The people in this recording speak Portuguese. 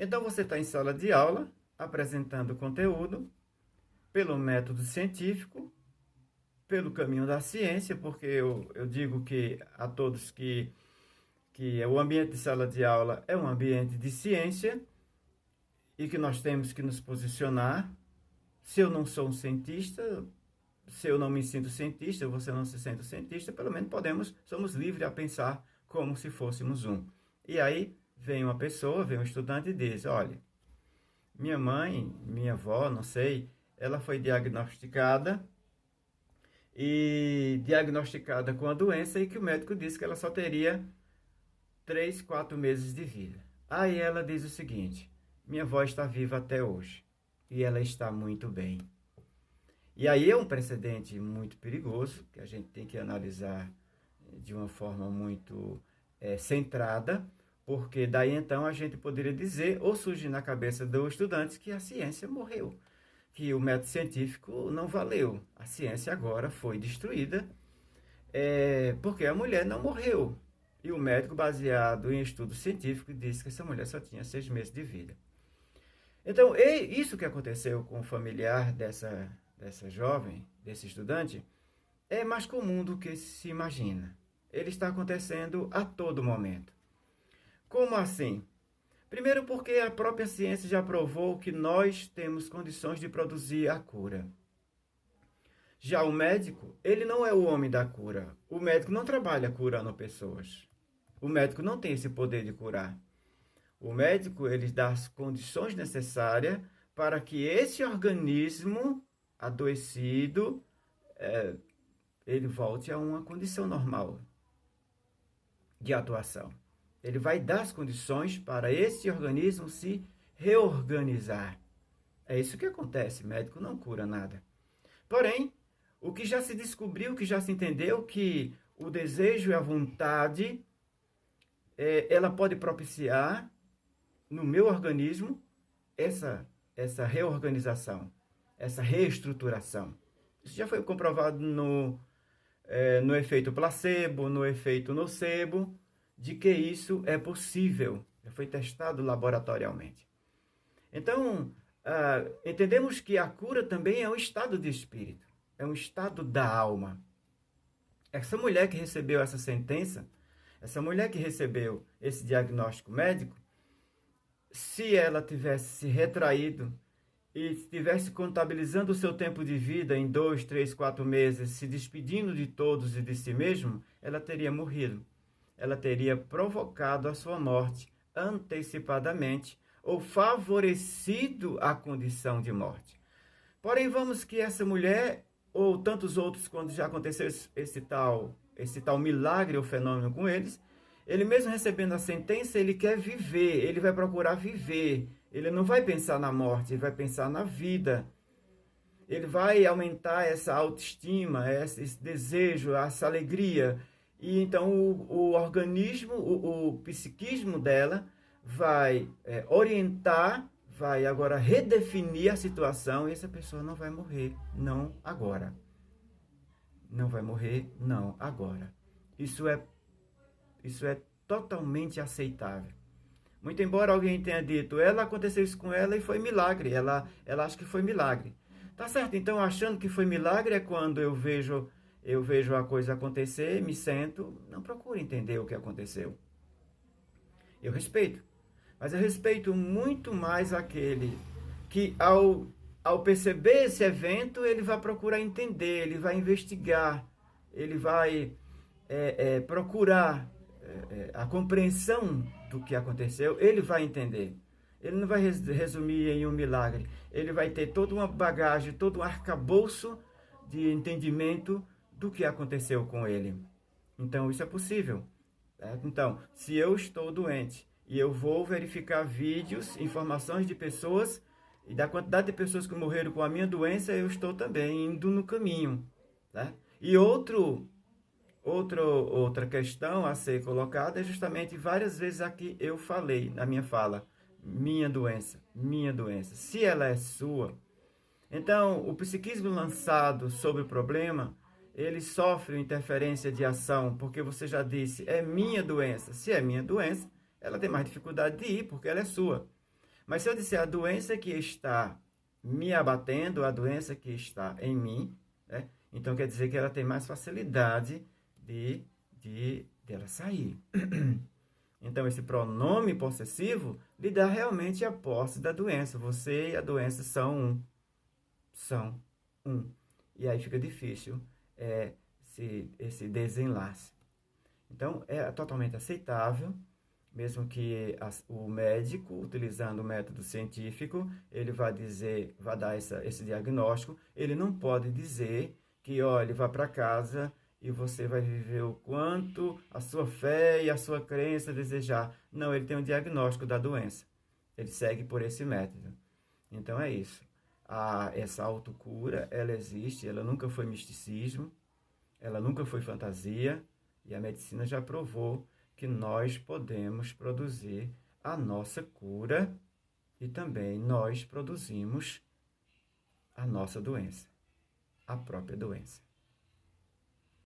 Então você está em sala de aula, apresentando conteúdo pelo método científico, pelo caminho da ciência, porque eu digo que a todos que o ambiente de sala de aula é um ambiente de ciência e que nós temos que nos posicionar. Se eu não sou um cientista, se eu não me sinto cientista, você não se sente cientista, pelo menos somos livres a pensar como se fôssemos um. E aí vem uma pessoa, vem um estudante e diz, olha, minha mãe, minha avó, não sei, ela foi diagnosticada com a doença e que o médico disse que ela só teria 3, 4 meses de vida. Aí ela diz o seguinte, minha avó está viva até hoje e ela está muito bem. E aí é um precedente muito perigoso, que a gente tem que analisar de uma forma muito centrada, porque daí então a gente poderia dizer, ou surgir na cabeça do estudante, que a ciência morreu, que o método científico não valeu, a ciência agora foi destruída, porque a mulher não morreu. E o médico, baseado em estudo científico, disse que essa mulher só tinha 6 meses de vida. Então, isso que aconteceu com o familiar dessa jovem, desse estudante, é mais comum do que se imagina. Ele está acontecendo a todo momento. Como assim? Primeiro porque a própria ciência já provou que nós temos condições de produzir a cura. Já o médico, ele não é o homem da cura. O médico não trabalha curando pessoas. O médico não tem esse poder de curar. O médico, ele dá as condições necessárias para que esse organismo adoecido, ele volte a uma condição normal de atuação. Ele vai dar as condições para esse organismo se reorganizar. É isso que acontece, o médico não cura nada. Porém, o que já se descobriu, o que já se entendeu, que o desejo e a vontade, ela pode propiciar no meu organismo essa reorganização, essa reestruturação. Isso já foi comprovado no efeito placebo, no efeito nocebo, de que isso é possível. Já foi testado laboratorialmente. Então, entendemos que a cura também é um estado de espírito, é um estado da alma. Essa mulher que recebeu essa sentença, essa mulher que recebeu esse diagnóstico médico, se ela tivesse se retraído e estivesse contabilizando o seu tempo de vida em 2, 3, 4 meses, se despedindo de todos e de si mesmo, ela teria morrido. Ela teria provocado a sua morte antecipadamente ou favorecido a condição de morte. Porém, vamos que essa mulher, ou tantos outros, quando já aconteceu esse tal milagre ou fenômeno com eles, ele mesmo recebendo a sentença, ele quer viver, ele vai procurar viver. Ele não vai pensar na morte, ele vai pensar na vida. Ele vai aumentar essa autoestima, esse desejo, essa alegria. E então o organismo, o psiquismo dela vai orientar, vai agora redefinir a situação e essa pessoa não vai morrer, não agora. Não vai morrer, não agora. Isso é totalmente aceitável. Muito embora alguém tenha dito, aconteceu isso com ela e foi milagre. Ela acha que foi milagre. Tá certo, então achando que foi milagre é quando eu vejo a coisa acontecer, me sento, não procuro entender o que aconteceu. Eu respeito. Mas eu respeito muito mais aquele que ao perceber esse evento, ele vai procurar entender, ele vai investigar, ele vai procurar a compreensão do que aconteceu, ele vai entender. Ele não vai resumir em um milagre. Ele vai ter toda uma bagagem, todo um arcabouço de entendimento do que aconteceu com ele. Então, isso é possível. Certo? Então, se eu estou doente e eu vou verificar vídeos, informações de pessoas e da quantidade de pessoas que morreram com a minha doença, eu estou também indo no caminho. Tá? E outra questão a ser colocada é justamente várias vezes aqui eu falei na minha fala, minha doença. Se ela é sua, então o psiquismo lançado sobre o problema, ele sofre interferência de ação, porque você já disse, é minha doença. Se é minha doença, ela tem mais dificuldade de ir, porque ela é sua. Mas se eu disser a doença que está me abatendo, a doença que está em mim, né? Então quer dizer que ela tem mais facilidade de ela sair. Então, esse pronome possessivo lhe dá realmente a posse da doença. Você e a doença são um. São um. E aí fica difícil esse desenlace. Então, é totalmente aceitável, mesmo que o médico, utilizando o método científico, ele vai dar esse diagnóstico. Ele não pode dizer que, olha, vá para casa e você vai viver o quanto a sua fé e a sua crença desejar. Não, ele tem um diagnóstico da doença. Ele segue por esse método. Então é isso. Essa autocura, ela existe, ela nunca foi misticismo, ela nunca foi fantasia, e a medicina já provou que nós podemos produzir a nossa cura e também nós produzimos a nossa doença, a própria doença.